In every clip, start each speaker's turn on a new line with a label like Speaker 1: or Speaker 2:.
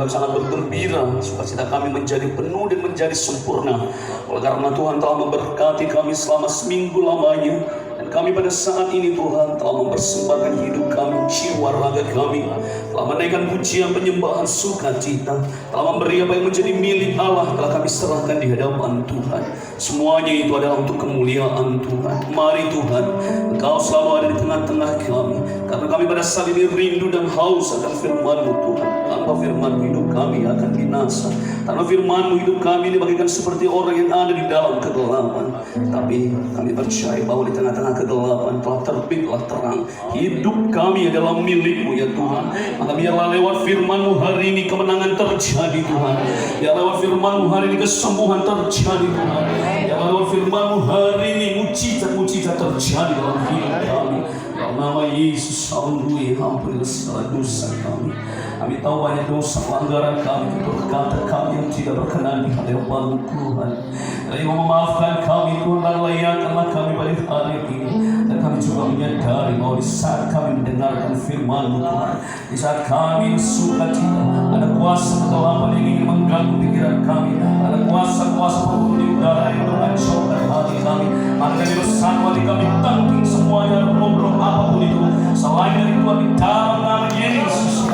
Speaker 1: kami sangat bergembira, sukacita kami menjadi penuh dan menjadi sempurna. Oleh karena Tuhan telah memberkati kami selama seminggu lamanya, dan kami pada saat ini Tuhan telah mempersembahkan hidup kami, jiwa raga kami, telah menaikkan pujian, penyembahan, sukacita, telah memberi apa yang menjadi milik Allah, telah kami serahkan di hadapan Tuhan. Semuanya itu adalah untuk kemuliaan Tuhan. Mari Tuhan, Engkau selalu ada di tengah-tengah kami, karena kami pada saat ini rindu dan haus akan firman-Mu Tuhan. Tanpa firman-Mu hidup kami akan binasa. Tanpa firman-Mu hidup kami bagaikan seperti orang yang ada di dalam kegelapan. Tapi kami percaya bahwa di tengah-tengah kegelapan telah terbitlah terang. Hidup kami adalah milik-Mu ya Tuhan. Maka biarlah lewat firman-Mu hari ini kemenangan terjadi Tuhan. Biarlah lewat firman-Mu hari ini kesembuhan terjadi Tuhan. Biarlah lewat firman-Mu hari ini mujizat-mujizat terjadi dalam hidup kami. Dalam nama Yesus, ampuni segala dosa kami. Kami tahu banyak dosa pelanggaran kami, berkata kami yang tidak berkenan di hadapan Tuhan. Kami memaafkan kami Tuhan, dan layakkanlah kami pada hari ini. Dan kami juga menyadari bahwa di saat kami mendengarkan firman-Mu Tuhan, di saat kami sukacita, ada kuasa kegelapan yang ingin mengganggu pikiran kami, ada kuasa-kuasa pembunuh di udara yang menghancurkan hati kami. Maka kami bersatu hati kami tangking semuanya, roh-roh apapun itu selain dari Tuhan, di dalam nama Yesus.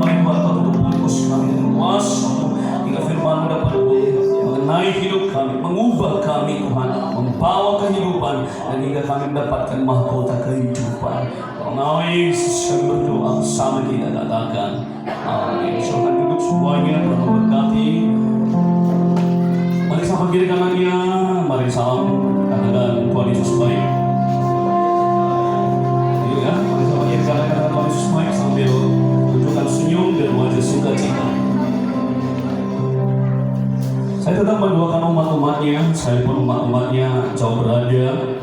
Speaker 1: Mari Tuhan Kau tutup bungkus kami dengan kuasa-Mu, hingga firman-Mu dapat boleh mengenai hidup kami, mengubah kami Tuhan, membawa kehidupan, dan hingga kami mendapatkan mahkota kehidupan. Dalam nama Yesus kami berdoa bersama kita katakan amin. Silakan duduk semuanya, Tuhan memberkati. Mari sama kiri kanannya, mari salam, katakan Tuhan Yesus baik. Yuk ya, mari sama kiri kanannya, katakan Tuhan Yesus baik sambil tunjukkan senyum dan wajah sukacita. Saya tetap mendoakan umat-umatnya, sekalipun umat-umatnya jauh berada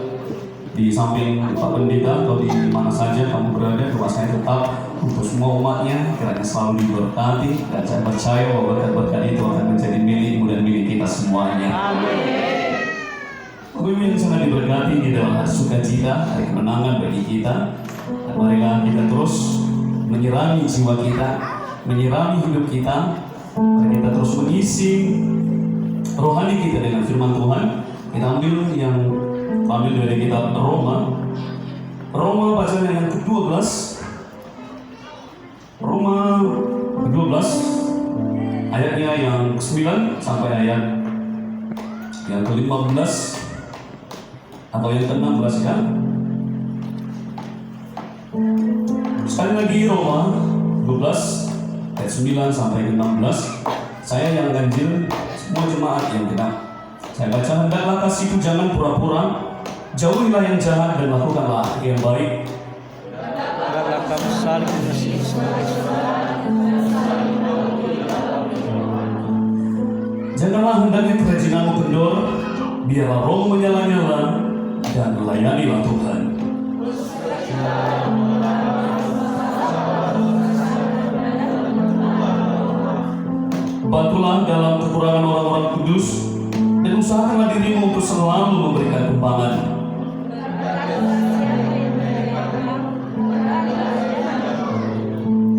Speaker 1: di samping Pak Pendeta atau di mana saja kamu berada, doa saya tetap untuk semua umatnya kiranya selalu diberkati, dan saya percaya bahwa berkat-berkat itu akan menjadi milikmu dan milik kita semuanya. Amin. Yang sangat diberkati di dalam hari sukacita, hari kemenangan bagi kita. Dan marilah kita terus menyerangi jiwa kita, menyerangi hidup kita, dan kita terus mengisi rohani kita dengan firman Tuhan. Kita ambil dari kitab Roma bacaan yang ke-12, Roma ke-12 ayatnya yang ke-9 sampai ayat yang ke-15 atau yang ke-16 ya. Sekali lagi Roma 12 ayat 9 sampai ke-16. Saya yang ganjil semua jemaat yang genap. Saya baca, hendaklah kasih itu jangan pura-pura, jauhilah yang jahat dan lakukanlah yang baik.
Speaker 2: Hendaklah kamu saling mengasihi.
Speaker 1: Janganlah hendaknya kerajinanmu kendor, biarlah roh menyala-nyala dan layanilah Tuhan. Bantulah dalam kekurangan orang-orang kudus, dan usahakanlah dirimu untuk selalu memberikan tumpangan.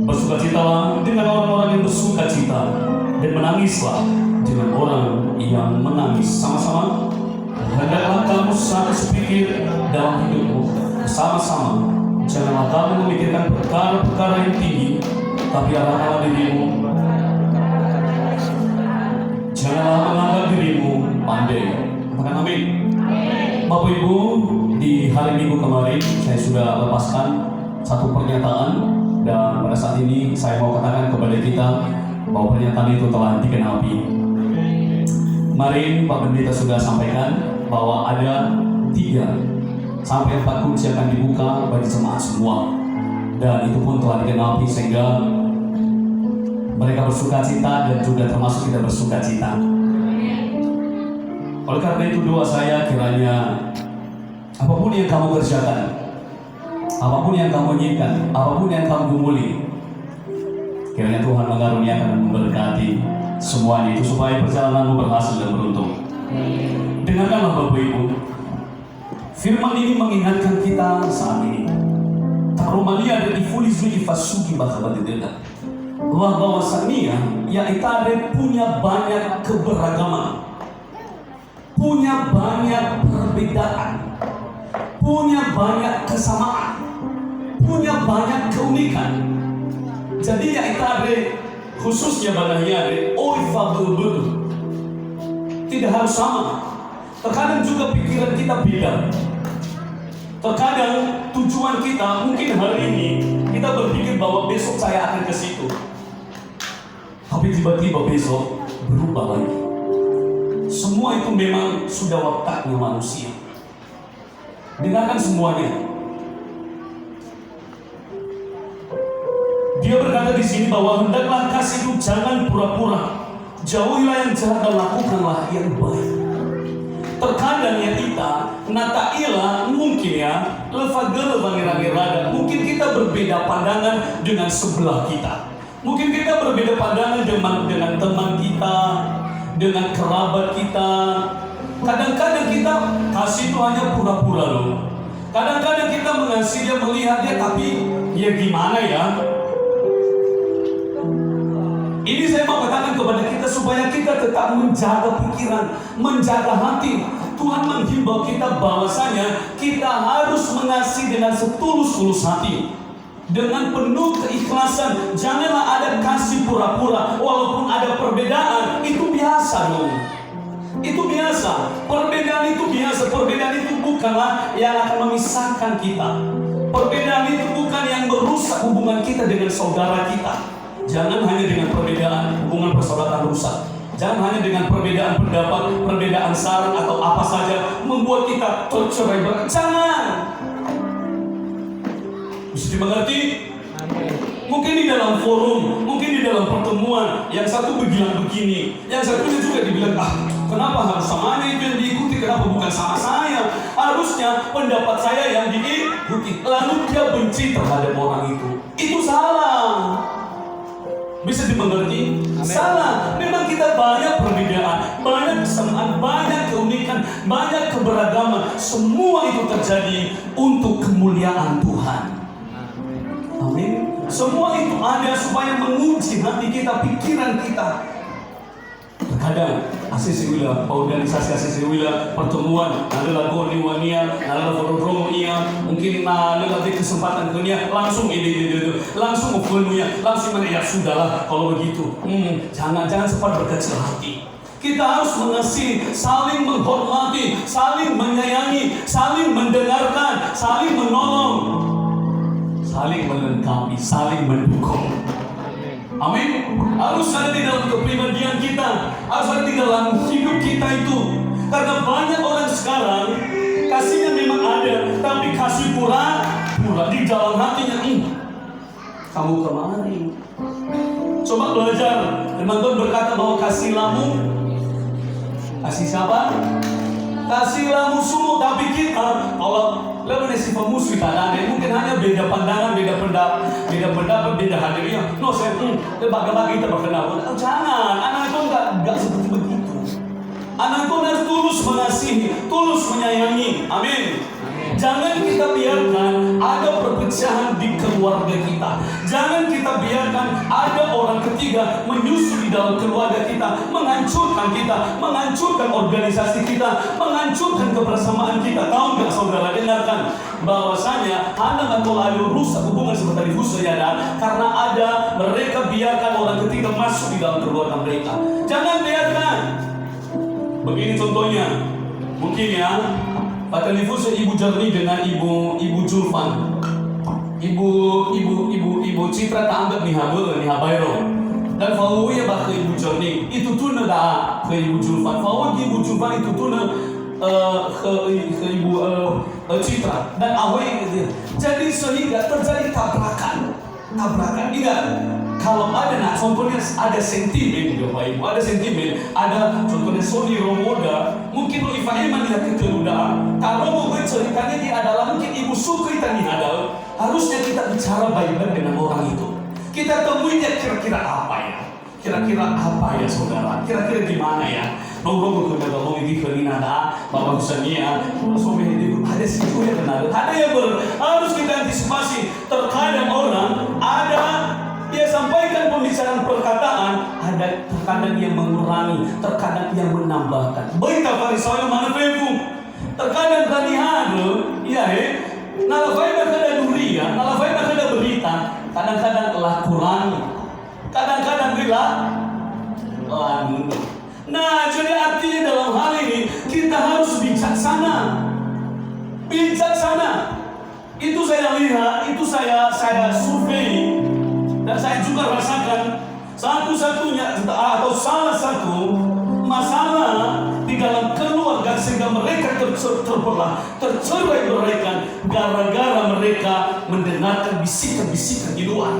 Speaker 1: Bersukacitalah dengan orang-orang yang bersukacita, dan menangislah dengan orang yang menangis. Sama-sama, hendaklah kamu satu sepikir dalam hidupmu bersama-sama. Janganlah kamu memikirkan perkara-perkara yang tinggi, tapi arahkanlah dirimu. Janganlah menganggap dirimu pandai. Katakan amin. Bapak Ibu, di hari Minggu kemarin saya sudah lepaskan satu pernyataan, dan pada saat ini saya mau katakan kepada kita bahwa pernyataan itu telah digenapi. Kemarin Pak Pendeta sudah sampaikan bahwa ada 3 sampai 4 kunci akan dibuka bagi jemaat semua, dan itu pun telah digenapi sehingga mereka bersukacita dan juga termasuk kita bersukacita. Oleh karena itu doa saya kiranya apapun yang kamu kerjakan, apapun yang kamu inginkan, apapun yang kamu gumuli, kiranya Tuhan mengaruniakan dan memberkati semuanya itu supaya perjalananmu berhasil dan beruntung. Dengarkanlah Bapak Ibu, firman ini mengingatkan kita saat ini. Romania ada di fuli zui fasugi bakal didenda. bahwasannya ya Itare punya banyak keberagaman, punya banyak perbedaan, punya banyak kesamaan, punya banyak keunikan. Jadi ya Itare khususnya Banahiare, oifa betul-betul tidak harus sama. Terkadang juga pikiran kita beda. Terkadang tujuan kita mungkin hari ini kita berpikir bahwa besok saya akan ke situ, tapi tiba-tiba besok berubah lagi. Semua itu memang sudah waktunya manusia. Dengarkan semuanya. Dia berkata di sini bahwa hendaklah kasih itu jangan pura-pura. Jauhilah yang jahat dan lakukanlah yang baik. Terkadang ya kita natailah mungkin ya lefagel bangira-gira, mungkin kita berbeda pandangan dengan sebelah kita. Mungkin kita berbeda pandangan dengan teman kita, dengan kerabat kita. Kadang-kadang kita kasih itu hanya pura-pura loh. Kadang-kadang kita mengasihi dia, melihat dia, tapi ya gimana ya? Ini saya mau katakan kepada kita supaya kita tetap menjaga pikiran, menjaga hati. Tuhan menghimbau kita bahwasanya kita harus mengasihi dengan setulus-tulus hati, dengan penuh keikhlasan. Janganlah ada kasih pura-pura, walaupun ada perbedaan. Itu biasa dong. Itu biasa. Perbedaan itu biasa. Perbedaan itu bukanlah yang akan memisahkan kita. Perbedaan itu bukan yang merusak hubungan kita dengan saudara kita. Jangan hanya dengan perbedaan hubungan persaudaraan rusak. Jangan hanya dengan perbedaan pendapat, perbedaan saran atau apa saja membuat kita tercerai berai. Jangan. Bisa dimengerti? Mungkin di dalam forum, mungkin di dalam pertemuan, yang satu bilang begini, yang satunya juga dibilang, kenapa harus samanya itu yang diikuti, kenapa bukan sama saya? Harusnya pendapat saya yang diikuti. Lalu dia benci terhadap orang itu salah. Bisa dimengerti? Amen. Salah. Memang kita banyak perbedaan, banyak kesamaan, banyak keunikan, banyak keberagaman. Semua itu terjadi untuk kemuliaan Tuhan. Amin. Semua itu ada supaya menguji hati kita, pikiran kita. Terkadang asisiwila, organisasi asisiwila, pertemuan, adalah goniwania, adalah forodromo ia, mungkin adalah kesempatan dunia, langsung ini, langsung ufununya, langsung mana ya sudahlah kalau begitu. Jangan sempat berkecil hati. Kita harus mengasihi, saling menghormati, saling menyayangi, saling mendengarkan, saling menolong, saling melengkapi, saling mendukung. Amin. Harus ada di dalam kepribadian kita, harus ada di dalam hidup kita itu. Karena banyak orang sekarang kasihnya memang ada, tapi kasih pura-pura di dalam hatinya. Kamu kemari. Coba belajar. Firman Tuhan berkata bahwa kasihlah kasih siapa? Kasihlah musuhmu. Tapi kita kalau lalu sifat musuh kita ada, mungkin hanya beda pandangan, beda pendapat, beda hadirnya. No, saya bagi kita berkenal. Jangan, anak itu enggak seperti begitu. Anak itu harus tulus mengasihi, tulus menyayangi. Amin. Jangan kita biarkan ada perpecahan di keluarga kita. Jangan kita biarkan ada orang ketiga menyusul di dalam keluarga kita, menghancurkan kita, menghancurkan organisasi kita, menghancurkan kebersamaan kita. Tahu nggak saudara, dengarkan bahwasanya anak atau lalu rusak hubungan seperti Husayada karena ada mereka biarkan orang ketiga masuk di dalam keluarga mereka. Jangan biarkan. Begini contohnya, mungkin ya. Pada Lifusa Ibu Jarni dengan Ibu Julfan, Ibu Citra tak nih Habairo, dan Fauwi ya bah ke Ibu Jarni itu tuh nada ke Ibu Julfan, Fauwi Ibu Julfan itu tuh ke Ibu Citra dan Awai gitu. Jadi sehingga terjadi tabrakan. Ingat, kalau ada contohnya ada sentimen Bapak Ibu, ada sentimen, ada contohnya Sony Romoda, mungkin Iva Eman lihat keteludaan. Kalau mau ceritanya dia adalah mungkin Ibu Sukri tadi ada, harusnya kita bicara baik-baik dengan orang itu. Kita temui dia kira-kira apa ya? Kira-kira apa ya saudara? Kira-kira gimana ya? Nongkrong ke dalam ini ada Bapak Husania, suami itu ada situ ya kenal, ada yang harus kita antisipasi. Terkadang orang ada dia sampaikan pembicaraan terkadang ia mengurangi, terkadang ia menambahkan. Baita Farisayo mana fefu, terkadang kami ada, ya nalafai kada duria, nalafai kada berita, kadang-kadang lah kurangi, kadang-kadang bila lanu. Nah, jadi artinya dalam hal ini kita harus bijaksana. Bijaksana. Itu saya lihat, itu saya survei dan saya juga rasakan satu-satunya atau salah satu masalah di dalam keluarga sehingga mereka terbelah, tercerai-beraikan gara-gara mereka mendengarkan bisikan-bisikan di luar.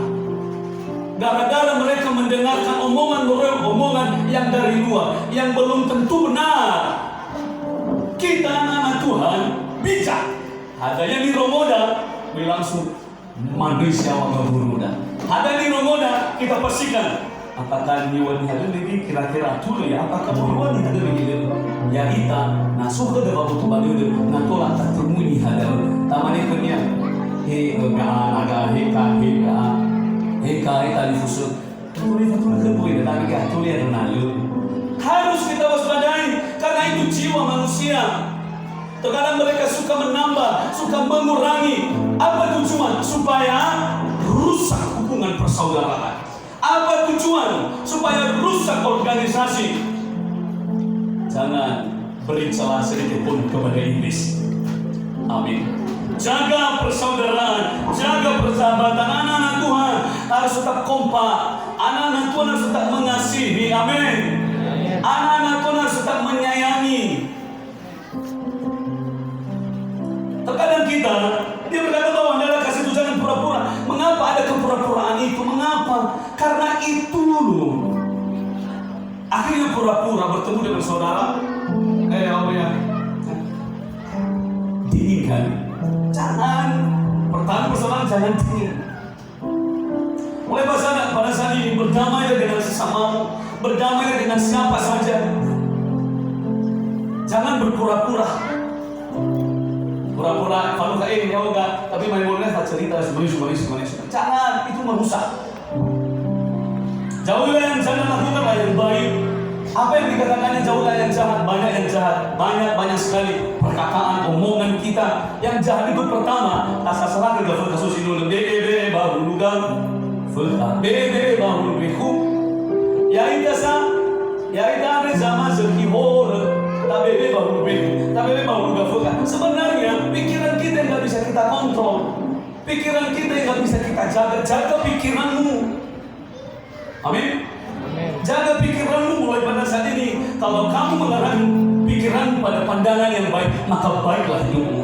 Speaker 1: Gara-gara mereka mendengarkan omongan yang dari luar yang belum tentu benar. Kita anak-anak Tuhan bijak. Ada yang di romoda langsung manusia wa buruda. Ada di romoda kita pastikan apakah niwan hadu ini kira-kira tuh ya apakah buruan hadu ini ya kita nasuh ke depan butuh balik natola tertemui hadu tamane punya heka difusuk tulis kebuin tapi gak tulis ada nalu harus kita waspadai karena itu jiwa manusia. Terkadang mereka suka menambah, suka mengurangi. Apa tujuan? Supaya rusak hubungan persaudaraan. Apa tujuan? Supaya rusak organisasi. Jangan beri celah sedikit pun kepada iblis. Amin. Jaga persaudaraan, jaga persahabatan. Anak-anak Tuhan harus tetap kompak. Anak-anak Tuhan harus tetap mengasihi. Amin. Anak-anak Tuhan harus tetap menyayangi. Terkadang dia berkata bahwa adalah kasih itu jangan pura-pura. Mengapa ada kepura-puraan itu? Mengapa? Karena itu dulu. Akhirnya pura-pura bertemu dengan saudara. Dinginkan. Jangan. Pertama jangan dingin. Mulai pada saat ini berdamai dengan sesamamu, berdamai dengan siapa saja. Jangan berpura-pura. Pura-pura kalau kayak ya enggak, tapi main boleh tak cerita semuanya. Jangan, itu merusak. Jauhlah yang jangan lakukanlah yang baik. Apa yang dikatakannya jauhlah yang jahat, banyak yang jahat, banyak sekali perkataan, omongan kita yang jahat itu pertama. Asal-asal ke kasus ini bebe baru lugang, bebe baru beku. Ya itu sama sekihor. Tapi baru gak sebenarnya pikiran kita yang gak bisa kita kontrol, pikiran kita yang gak bisa kita jaga pikiranmu. Amin. Jaga pikiranmu mulai pada saat ini. Kalau kamu mengarahkan pikiran pada pandangan yang baik, maka baiklah hidupmu.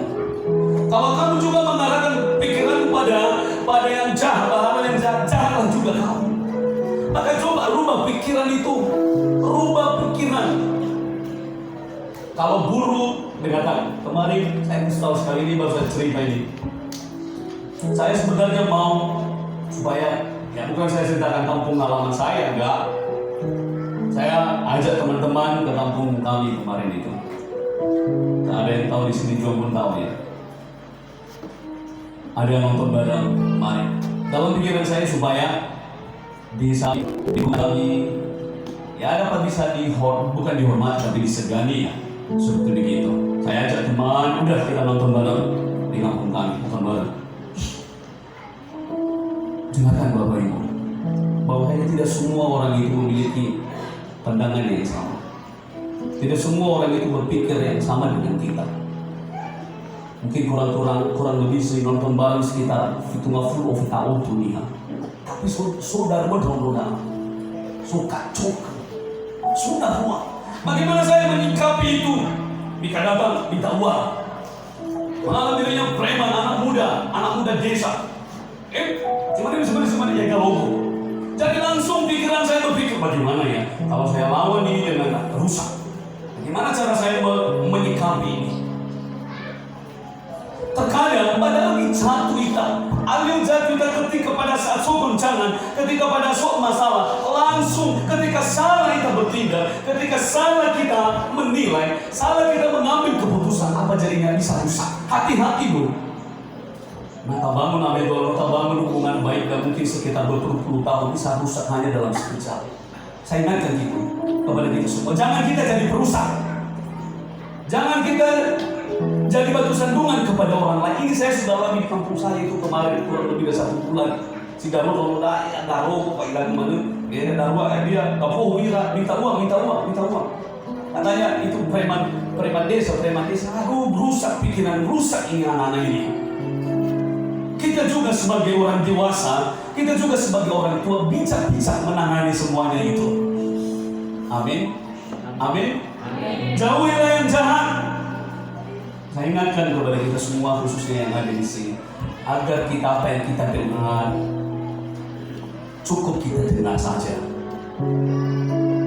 Speaker 1: Kalau kamu juga mengarahkan pikiran pada yang jahat, hal yang jahatlah juga kamu. Maka coba rubah pikiran itu, rubah pikiran. Kalau buruk, dengarkan. Kemarin saya tahu sekali ini baru saya cerita ini. Saya sebenarnya mau supaya bukan saya ceritakan kampung halaman saya, enggak. Saya ajak teman-teman ke kampung kami kemarin itu. Nah, ada yang tahu di sini juga pun tahu ya. Ada yang nonton bareng kemarin. Dalam pikiran saya supaya bisa dikurangi, ya dapat bisa bukan dihormati tapi disegani ya. Seperti begitu. Saya ajak teman, udah kita nonton bareng di kampung kami, nonton bareng. Dengarkan Bapak Ibu, bahwa tidak semua orang itu memiliki pandangan yang sama. Tidak semua orang itu berpikir yang sama dengan kita. Mungkin kurang lebih sering nonton bareng sekitar fitungah full of tahun dunia. Tapi saudara berdoa, suka cok, sudah rumah. Bagaimana saya menyikapi itu? Bika datang, minta uang. Malah dirinya preman, anak muda desa. Sebenarnya jaga logo. Jadi langsung pikiran saya berpikir, bagaimana ya kalau saya lawan ini dengan rusak? Bagaimana cara saya menyikapi ini? Terkadang padahal jatuh kita, alih jatuh kita ketika pada saat sok goncangan, ketika pada sok masalah, langsung ketika salah kita bertindak, ketika salah kita menilai, salah kita mengambil keputusan, apa jadinya bisa rusak. Hati-hati dulu. Maka bangun bangun hubungan baik dan mungkin sekitar berpuluh-puluh tahun bisa rusak hanya dalam sekejap. Saya ingatkan itu kepada kita semua. Jangan kita jadi perusak. Jangan kita jadi batu sandungan kepada orang lain. Ini saya sudah alami di kampung saya itu kemarin kurang lebih dari 1 bulan. Si Daro kalau Daro Pak Ilan mana? Dia Daro dia kapo wira minta uang. Katanya itu preman desa. Aduh, rusak pikiran, rusak ini anak-anak ini. Kita juga sebagai orang dewasa, kita juga sebagai orang tua bijak-bijak menangani semuanya itu. Amin. Jauhilah yang jahat. Saya ingatkan kepada kita semua, khususnya yang ada di sini, agar kita apa yang kita dengar cukup kita dengar saja.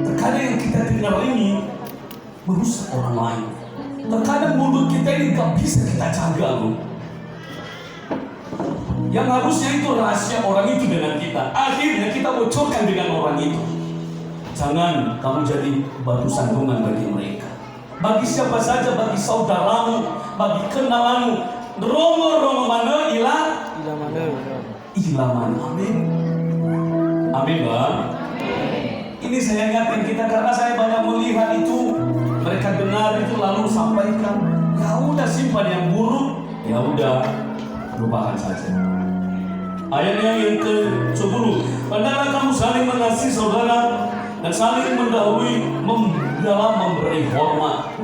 Speaker 1: Terkadang yang kita dengar ini merusak orang lain. Terkadang mulut kita ini gak bisa kita jaga loh. Yang harusnya itu rahasia orang itu dengan kita, akhirnya kita bocorkan dengan orang itu. Jangan kamu jadi batu sandungan bagi mereka. Bagi siapa saja, bagi saudaramu, bagi kenalanmu. Romo mana ilah mana. Amin Bang. Ini saya ingatkan kita karena saya banyak melihat itu. Mereka dengar itu lalu sampaikan. Ya udah, simpan yang buruk. Ya udah, lupakan saja. Ayatnya yang ke-10. Hendaklah kamu saling mengasihi saudara dan saling mendahului dalam memberi hormat.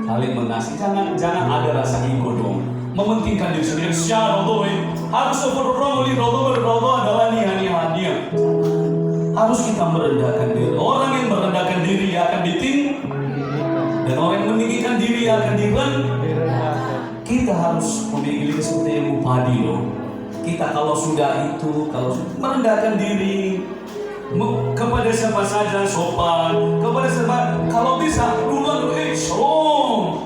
Speaker 1: Saling mengasihi. Jangan ada rasa ego dong. Mementingkan diri sendiri. Harus rodo adalah niat. Harus kita merendahkan diri. Orang yang merendahkan diri akan ditinggi, dan orang yang meninggikan diri akan direndahkan. Kita harus memiliki seperti ilmu padi loh. Kita kalau sudah merendahkan diri kepada siapa saja sopan, kepada siapa kalau bisa duluan shalom.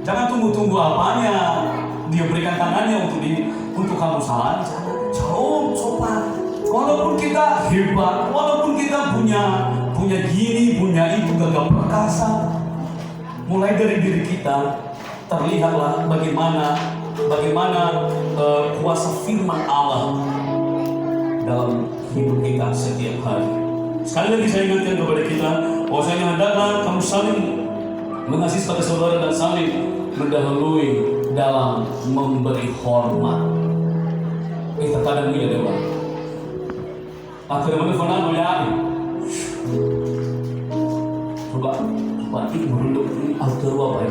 Speaker 1: Jangan tunggu apanya dia berikan tangannya untuk kamu salah. Shalom, sopan. Walaupun kita hebat, walaupun kita punya gini, punya itu, gagah perkasa, mulai dari diri kita terlihatlah bagaimana kuasa firman Allah dalam hidup kita setiap hari. Sekali lagi saya ingatkan kepada kita, bahwasanya hendaklah kamu saling mengasihi pada saudara dan saling mendahului dalam memberi hormat. Kita kadang punya dewa. Akhirnya mana ya? Coba itu dulu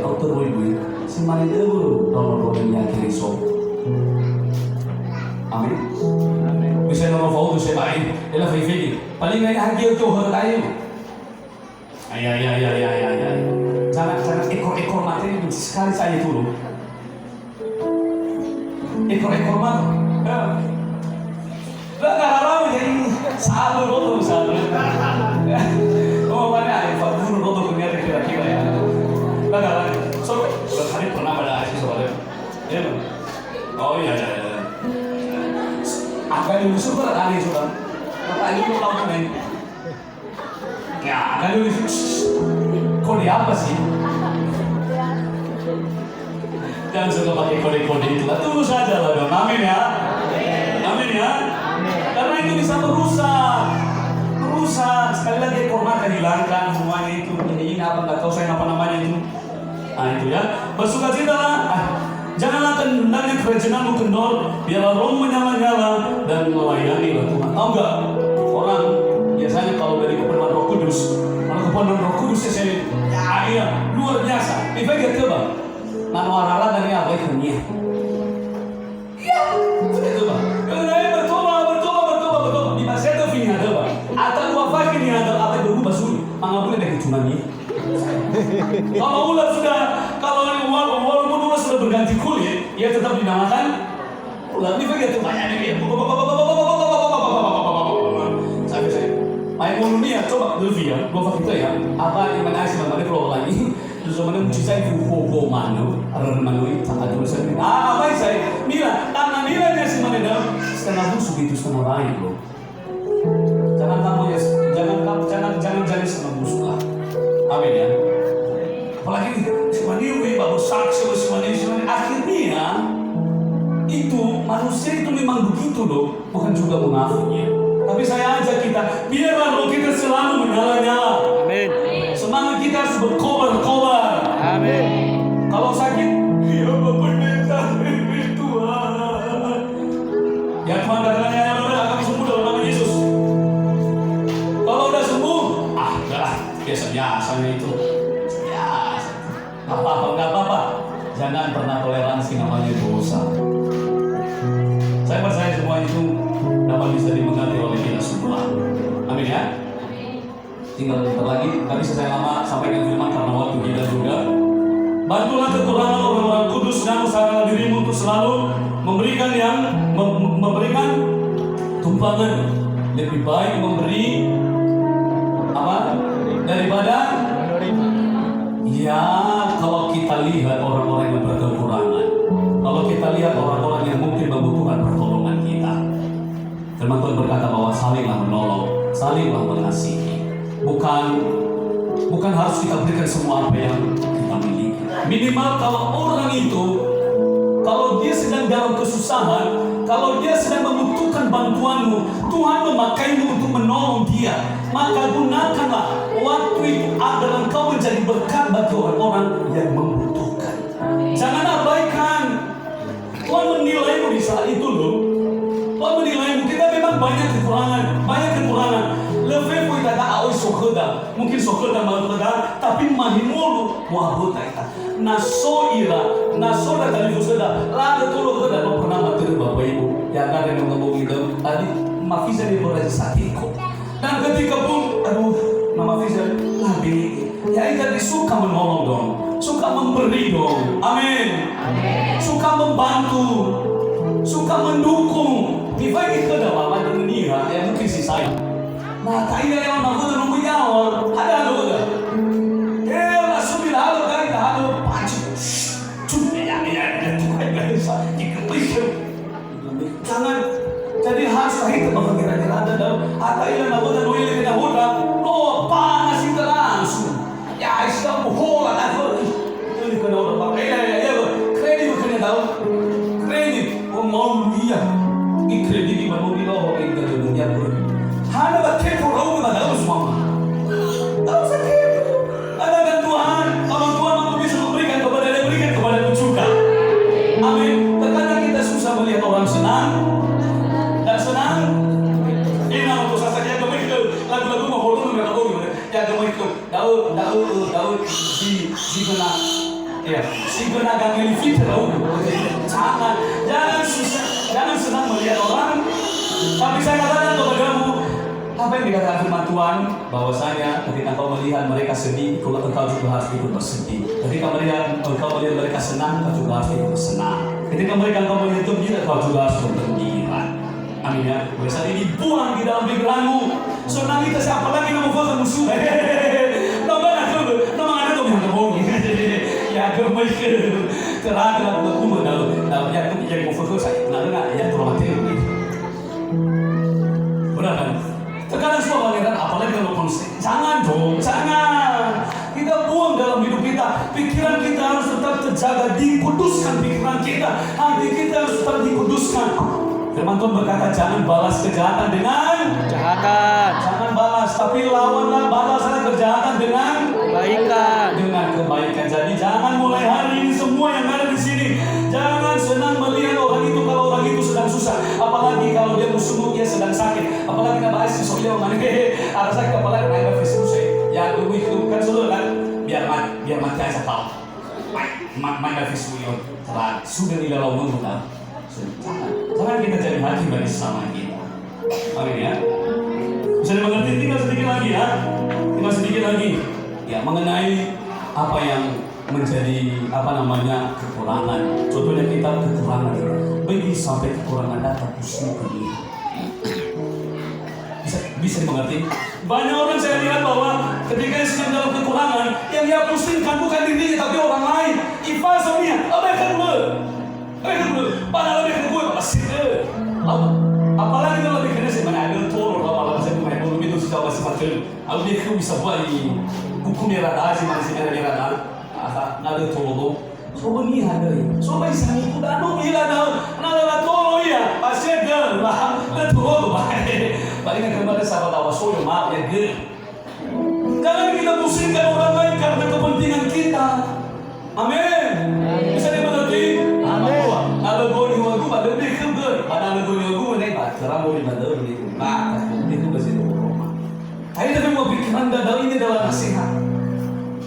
Speaker 1: autor ibu. Semari dulu nomor yang kiri so. Amin. Bisa nomor faudu sebaik. Ela fifi. Paling ngai hagi itu hargai. Ayah. Jangan ekor mati sekali saja dulu. Ekor mati. Gak haram jadi selalu. Oh mana ada fakir rodo punya kira-kira ya. Gak. So hari pernah pada asyik soalnya. Ya. Oh iya. Agak dulu super kali sudah. Apa ini tuh tahu kan? Ya, agak dulu. Kode apa sih? Jangan suka pakai kode-kode itu. Tunggu saja lah dong. Amin ya. Karena itu bisa merusak. Sekali lagi hormat hilangkan semuanya itu. Ini apa nggak tahu saya apa namanya itu. Nah itu ya. Bersukacitalah. Janganlah hendaknya kerajaanmu kendor. Biarlah rohmu menyala-nyala dan melayanilah Tuhan. Tahu nggak? Orang biasanya kalau dari kepenuhan Roh Kudus, saya iya luar biasa. Ibadah coba. Nanwarala dari apa itu nih? Iya, coba. Atau wafat ini ada apa berubah sulit, boleh dari cuma ini. Kalau walaupun ular sudah berganti kulit, ia tetap dinamakan ular. Ini begitu banyak nih. Sampai saya, main mulunya coba dulu ya, gua kita ya. Apa yang mana sih bagaimana kalau lagi? Terus mana mesti saya fufu mano, mano itu sangat dulu saya. Apa saya? Mila, karena milanya sih mana dah setengah busuk itu setengah baik loh. Jangan jadi senang busuk lah. Amin ya. Apalagi semaniwi baru saksi semani akhirnya itu manusia itu memang begitu loh, bukan juga munafik ya. Tapi saya ajak kita, biarlah roh kita selalu menyala-nyala.
Speaker 2: Amin.
Speaker 1: Semangat kita harus berkobar-kobar.
Speaker 2: Amin.
Speaker 1: Kalau sakit, ya Bapak Pendeta, Tuhan. Ya Tuhan katanya, ya udah kami sembuh dalam nama Yesus. Kalau udah sembuh, udah biasa-biasanya itu. Biasa. Nggak apa-apa. Jangan pernah toleransi namanya dosa. Saya percaya semua itu dapat bisa dimengerti oleh kita semua. Amin ya. Tinggal bentar lagi, tadi saya lama sampaikan firman karena waktu kita juga. Bantulah kekurangan orang-orang kudus dan usahakanlah dirimu untuk selalu memberikan memberikan tumpangan. Lebih baik memberi apa daripada ya. Kalau kita lihat orang-orang yang berkekurangan, kalau kita lihat orang-orang yang mungkin membutuhkan pertolongan kita, firman Tuhan berkata bahwa salinglah menolong, salinglah mengasihi. Bukan harus kita berikan semua apa yang kita miliki. Minimal kalau orang itu, kalau dia sedang dalam kesusahan, kalau dia sedang membutuhkan bantuanmu, Tuhan memakaimu untuk menolong dia, maka gunakanlah waktu itu agar engkau menjadi berkat bagi orang-orang yang membutuhkan. Jangan abaikan. Tuhan menilaimu di saat itu loh. Tuhan menilaimu. Kita memang banyak kekurangan. Lebih pun kita awal soheda, mungkin soheda maluda, tapi mahimulu muabuta kita. Nasoira dari soheda, lalu tolong kita mau pernah materi bapak ibu yang ada yang ngomong itu. Tadi mafisa di bawah sakitku. Dan ketika pun, nama Fisa lebih, ya kita suka menolong dong, suka memberi dong, amin. Suka membantu, suka mendukung. Kita dalam apa dunia, ya mungkin sih saya. Nah, kaya yang nak buat nunggu jawab, ada ada. Langsung bilang halo kan, halo panci, ya, jangan. Jadi harus kita kira-kira ada dalam atau ilan nak buat nunggu ilan kita buat, panas itu langsung. Ya, istilah bohong lah tu. Ini kena orang pakai ya, kredit kena tahu, kredit, mau dia, ini kredit mana mau dia orang yang kerja dunia pun. Hana batin orang mana tahu semua. Tahu sakit. Ada kan Tuhan, kalau Tuhan mampu bisa memberikan kepada dia, berikan kepada aku juga. Amin. Terkadang kita susah melihat orang senang dan senang. Ini nama tu saya dia kembali ke lagu-lagu mau bolong dengan lagu gimana? Ya kembali ke Daud si kena. Ya, si kena ganggil fit tahu. Jangan susah, jangan senang melihat orang. Tapi saya katakan kepadamu, apa yang dikatakan firman Tuhan, bahwasanya ketika kau melihat mereka sedih, engkau juga harus ikut bersedih. Ketika engkau melihat mereka senang, engkau juga harus ikut bersenang. Ketika engkau melihat gembira, engkau juga harus bergembira. Amin ya. Saat ini buang di dalam pikiranmu. Senang kita siapa lagi nama foto musuh? Nama ada tuh yang ngomong. Ya kembali ke terakhir aku mau tahu yang mau fokus saya. Nah, ya traumatik. Benar kan? Terkadang semua pangeran, apalagi kalau konflik. Jangan dong, jangan. Kita buang dalam hidup kita. Pikiran kita harus tetap terjaga, dikuduskan pikiran kita. Hati kita harus tetap dikuduskan. Firman Tuhan berkata, jangan balas kejahatan dengan
Speaker 2: Kejahatan.
Speaker 1: Jangan balas, tapi lawanlah balaslah kejahatan dengan
Speaker 2: Kebaikan.
Speaker 1: Dengan kebaikan. Jadi jangan mulai hari ini semua yang ada di sini, jangan senang melihat orang itu kalau orang itu sedang susah. Apalagi kalau dia musuh, dia sedang sakit. Apalagi nama Aisyah soalnya mana ada sakit, apalagi ada Facebook ya dulu itu kan selalu kan biar mati aja kau. Main Facebook itu sudah tidak lama bukan. Jangan kita jadi hakim bagi sesama kita. Amin ya. Bisa dimengerti, tinggal sedikit lagi ya. Tinggal sedikit lagi. Ya, mengenai apa yang menjadi kekurangan. Contohnya kita kekurangan. Bagi sampai kekurangan data pusing ke dia. Bisa dimengerti. Banyak orang saya lihat bahwa ketika sedang dalam kekurangan, yang dia pusingkan bukan dirinya tapi orang lain. Ifa Sonia, mereka dulu. Padahal lebih ke gue pasti deh. Apalagi kalau lebih kena sih mana ada turun apa saya main belum itu sudah masih macam. Aku dia bisa buat di buku merah dah sih masih merah dah. Ada turun. So benihan deh. So may isang ito ano ila na nalatolo iya. Pasya girl. Naturo ba? Paling nagkamali sa katawa. So yung mga girl. Jangan kita pusingkan orang lain karena kepentingan kita. Amin. Bisa dimengerti?
Speaker 2: Amin.
Speaker 1: Ada goni wagu pada lebih kebel. Pada goni wagu nih pak. Kerana mau dibantu begitu. Pak, itu masih rumah. Hari tapi mau pikiran dadal ini adalah nasihat.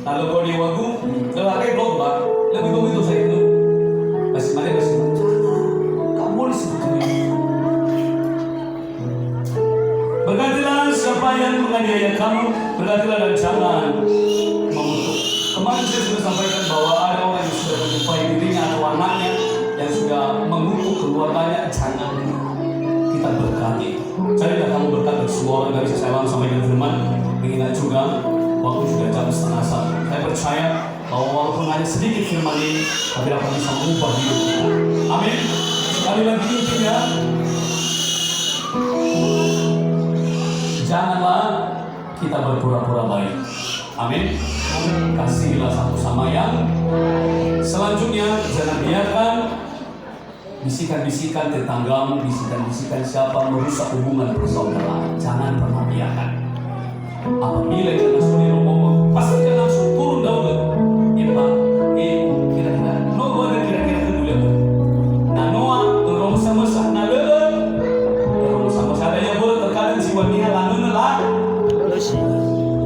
Speaker 1: Kalau goni wagu, kalau pakai blog pak, lebih begitu saya itu. Masih mana masih jangan. Kamu boleh seperti ini. Berkatilah siapa yang menganiaya kamu, berkatilah dan jangan mengutuk. Kemarin saya sudah sampaikan bahwa ada orang yang sudah menjumpai dirinya atau anaknya yang sudah mengutuk keluarganya, jangan kita berkati. Carilah kamu berkati semua orang, gak bisa saya langsung sampaikan firman. Mengingat juga waktu sudah jam 6:30. Saya percaya bahwa walaupun hanya sedikit firman ini, tapi dapat bisa mengubah hidup kita. Amin. Sekali lagi intinya, janganlah kita berpura-pura baik. Amin. Kasihilah satu sama yang. Selanjutnya, jangan biarkan bisikan-bisikan tetanggamu, bisikan-bisikan siapa merusak hubungan persaudaraan. Jangan pernah biarkan. Apabila kita sudah ngomong, pasti kita langsung turun dahulu. Ya Pak, kira-kira, no ada kira-kira kedua. Nah Noah, orang sama-sama, nah orang sama-sama ada yang boleh terkadang si wanita lalu lah.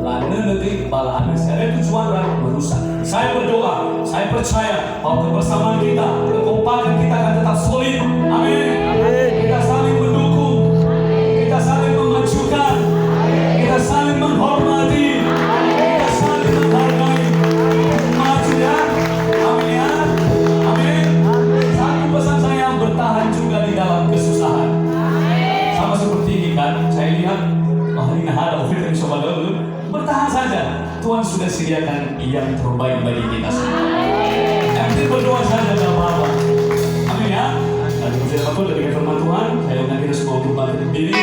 Speaker 1: Lalu nanti bala anak saya tujuan merusak. Saya berdoa, saya percaya bahwa kebersamaan kita, kekompakan kita akan tetap solid. Amin. Kita saling mendukung, kita saling memajukan, kita saling menghormati, kita saling menghargai. Maju ya, amin ya, amin. Satu pesan saya, bertahan juga di dalam kesusahan. Sama seperti ini kan, saya lihat, ini ada offer yang coba dulu. Bertahan saja, Tuhan sudah sediakan yang terbaik bagi kita semua. Yang penting berdoa saja, tidak apa-apa. Amin ya. Dan saya takut dari firman Tuhan, saya ingin kita semua untuk bangkit berdiri.